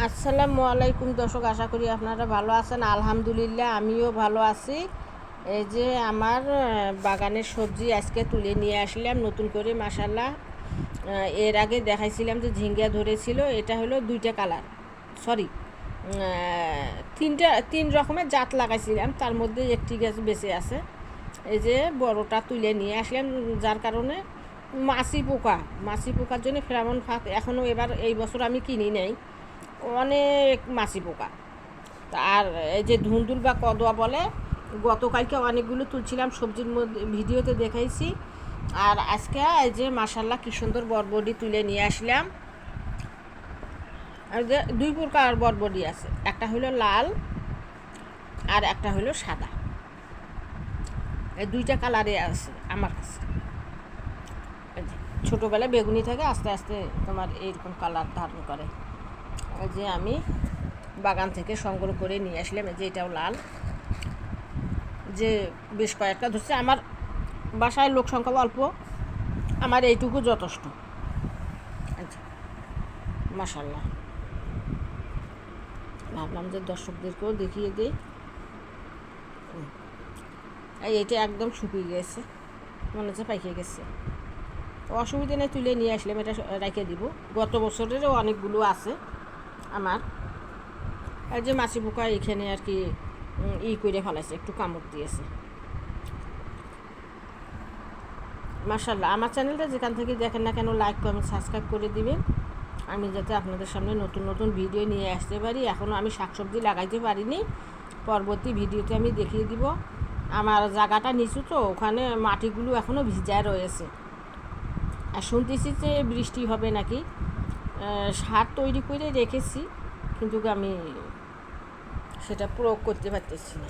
আসসালামু আলাইকুম দর্শক, আশা করি আপনারা ভালো আছেন। আলহামদুলিল্লাহ আমিও ভালো আছি। এই যে আমার বাগানের সবজি আজকে তুলে নিয়ে আসলাম নতুন করে, মাশাল্লাহ। এর আগে দেখাইছিলাম যে ঝিঙ্গা ধরেছিল, এটা হলো দুইটা কালার, সরি তিন রকমের জাত লাগাইছিলাম, তার মধ্যে একটি গাছ বেঁচে আছে। এই যে বড়টা তুলে নিয়ে আসলাম, যার কারণে মাছি পোকার জন্য ফেরামন ফাঁক এখনও এবার এই বছর আমি কিনি নেই, অনেক মাছি পোকা। আর এই যে ধুন্দুল বা কদোয়া বলে, গতকালকে অনেকগুলো তুলছিলাম সবজির মধ্যে, ভিডিওতে দেখাইছি। আর আজকে এই যে মাশাল্লাহ কী সুন্দর বরবটি তুলে নিয়ে আসলাম। আর যে দুই প্রকার বরবটি আছে, একটা হলো লাল আর একটা হলো সাদা। এই দুইটা কালারে আছে আমার কাছে। ছোটোবেলায় বেগুনি থাকে, আস্তে আস্তে তোমার এইরকম কালার ধারণ করে। এই যে আমি বাগান থেকে সংগ্রহ করে নিয়ে আসলাম। এই যে এটাও লাল, যে বেশ কয়েকটা ধরছে। আমার বাসায় লোক সংখ্যা অল্প, আমার এইটুকু যথেষ্ট। আচ্ছা, মাশাল্লাহ। ভাবলাম যে দর্শকদেরকেও দেখিয়ে দিই। এইটা একদম শুকিয়ে গেছে, মনে হচ্ছে পাইকে গেছে। তো অসুবিধা নেই, তুলে নিয়ে আসলাম, এটা রেখে দিব। গত বছরেরও অনেকগুলো আছে আমার। আর যে মাছি পোকা এখানে আর কি করে ফেলাইছে, একটু কামড় দিয়েছে। মাশাল্লাহ, আমার চ্যানেলটা যেখান থেকে দেখেন না কেন লাইক কমেন্ট সাবস্ক্রাইব করে দিবেন, আমি যাতে আপনাদের সামনে নতুন নতুন ভিডিও নিয়ে আসতে পারি। এখনও আমি শাকসবজি লাগাইতে পারিনি, পরবর্তী ভিডিওতে আমি দেখিয়ে দিব। আমার জায়গাটা নিচু, তো ওখানে মাটিগুলো এখনও ভিজায় রয়েছে। আর শুনতেছি যে বৃষ্টি হবে নাকি। সার তৈরি করে রেখেছি, কিন্তু আমি সেটা প্রয়োগ করতে পারতেছি না।